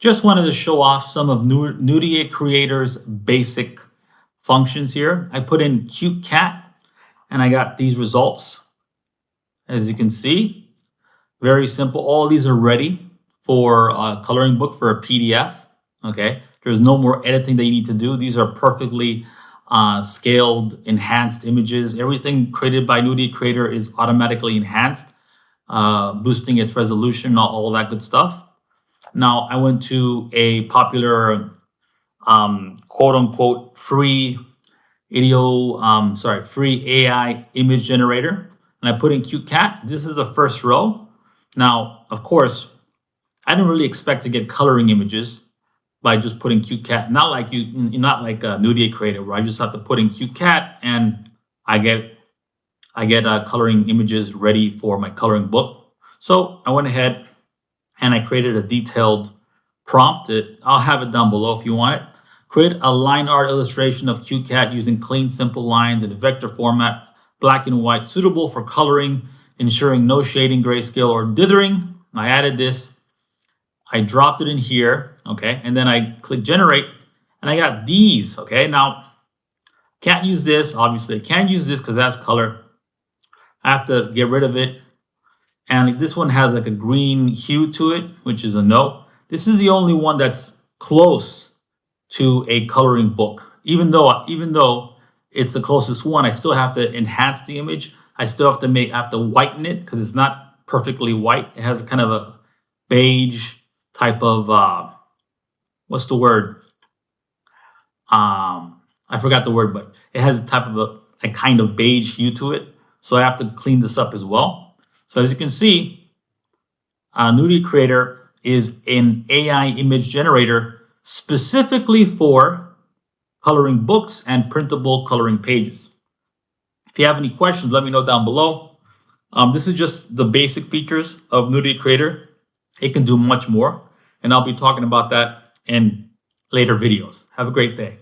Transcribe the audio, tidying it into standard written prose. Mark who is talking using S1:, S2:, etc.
S1: Just wanted to show off some of Nurie Creator's basic functions here. I put in cute cat and I got these results. As you can see, very simple. All these are ready for a coloring book for a PDF. Okay, there's no more editing that you need to do. These are perfectly scaled, enhanced images. Everything created by Nurie Creator is automatically enhanced, boosting its resolution, all that good stuff. Now, I went to a popular, quote unquote, free AI image generator. And I put in cute cat. This is the first row. Now, of course, I didn't really expect to get coloring images by just putting cute cat. Not like Nurie Creator, where I just have to put in cute cat and I get coloring images ready for my coloring book. So I went ahead and I created a detailed prompt. I'll have it down below if you want it. Create a line art illustration of cute cat using clean, simple lines in a vector format, black and white, suitable for coloring, ensuring no shading, grayscale, or dithering. I added this. I dropped it in here, okay? And then I click generate, and I got these, okay? Now, can't use this, obviously. I can't use this because that's color. I have to get rid of it. And this one has like a green hue to it, which is a no. This is the only one that's close to a coloring book. Even though it's the closest one, I still have to enhance the image. I still have to whiten it because it's not perfectly white. It has kind of a beige type of what's the word? I forgot the word, but it has a type of a kind of beige hue to it. So I have to clean this up as well. So as you can see, Nurie Creator is an AI image generator specifically for coloring books and printable coloring pages. If you have any questions, let me know down below. This is just the basic features of Nurie Creator. It can do much more, and I'll be talking about that in later videos. Have a great day.